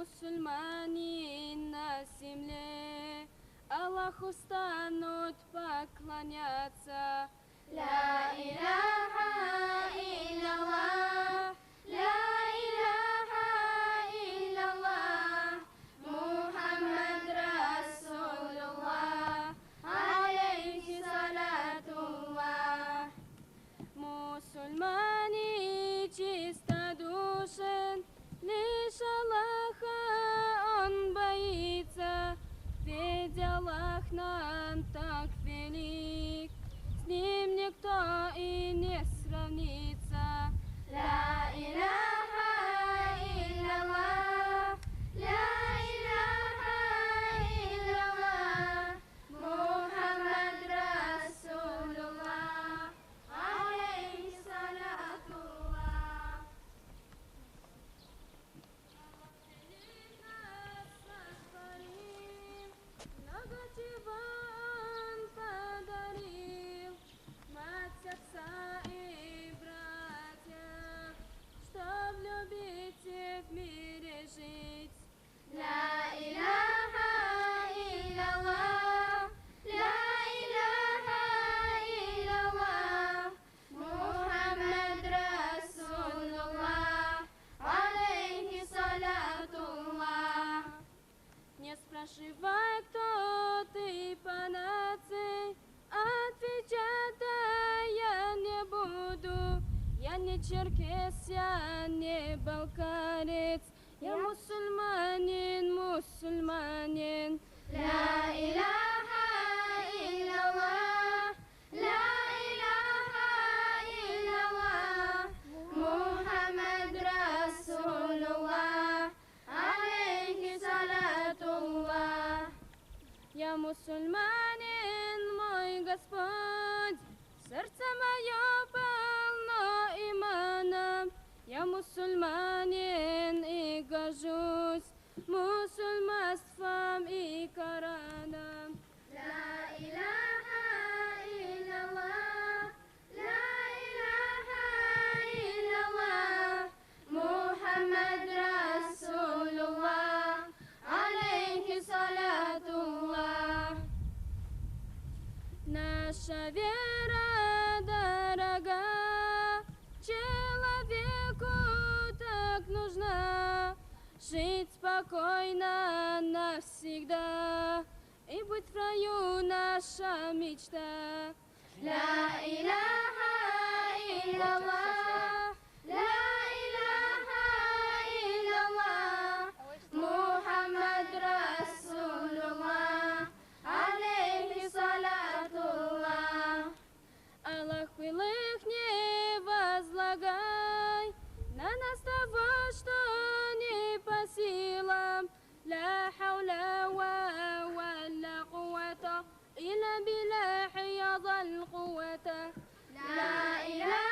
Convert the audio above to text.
мусульмане на земле Аллаху станут поклоняться. لا إله إلا الله لا إله إلا الله محمد رسول الله عليه صلاة الله. Мусульмане чистодушен, лишь Аллаха он боится, ведь Аллах нам так велик, с ним никто и не сравнится. لا إله إلا الله لا إله إلا الله محمد رسول الله عليه صلاة الله. Много чего он подарил, мать, отца и братьев, чтоб любить и в мире жить. لا إله إلا الله لا إله إلا الله محمد رسول الله عليه صلاة الله. Не спрашивай, кто ты по нации, отвечать я не буду. Я не черкес, я не балкарец, я мусульманин, мусульманин. لا إله إلا الله لا إله إلا الله محمد رسول الله عليه صلاة الله. Я мусульманин, мой Господь, сердце мое полно иманом. Я мусульманин и горжусь мусульманством и Кораном. لا إله إلا الله لا إله إلا الله محمد رسول الله عليه صلاة الله. Наша вера дорога, человеку так нужна, жить спокойно навсегда и быть в раю наша мечта. لا إله إلا الله لا إله إلا الله محمد رسول الله عليه صلاة الله. Аллах, былых не возлагай на нас того, что не по силам. لا حول ولا قوة إلا بالله حيض القوة. لا إله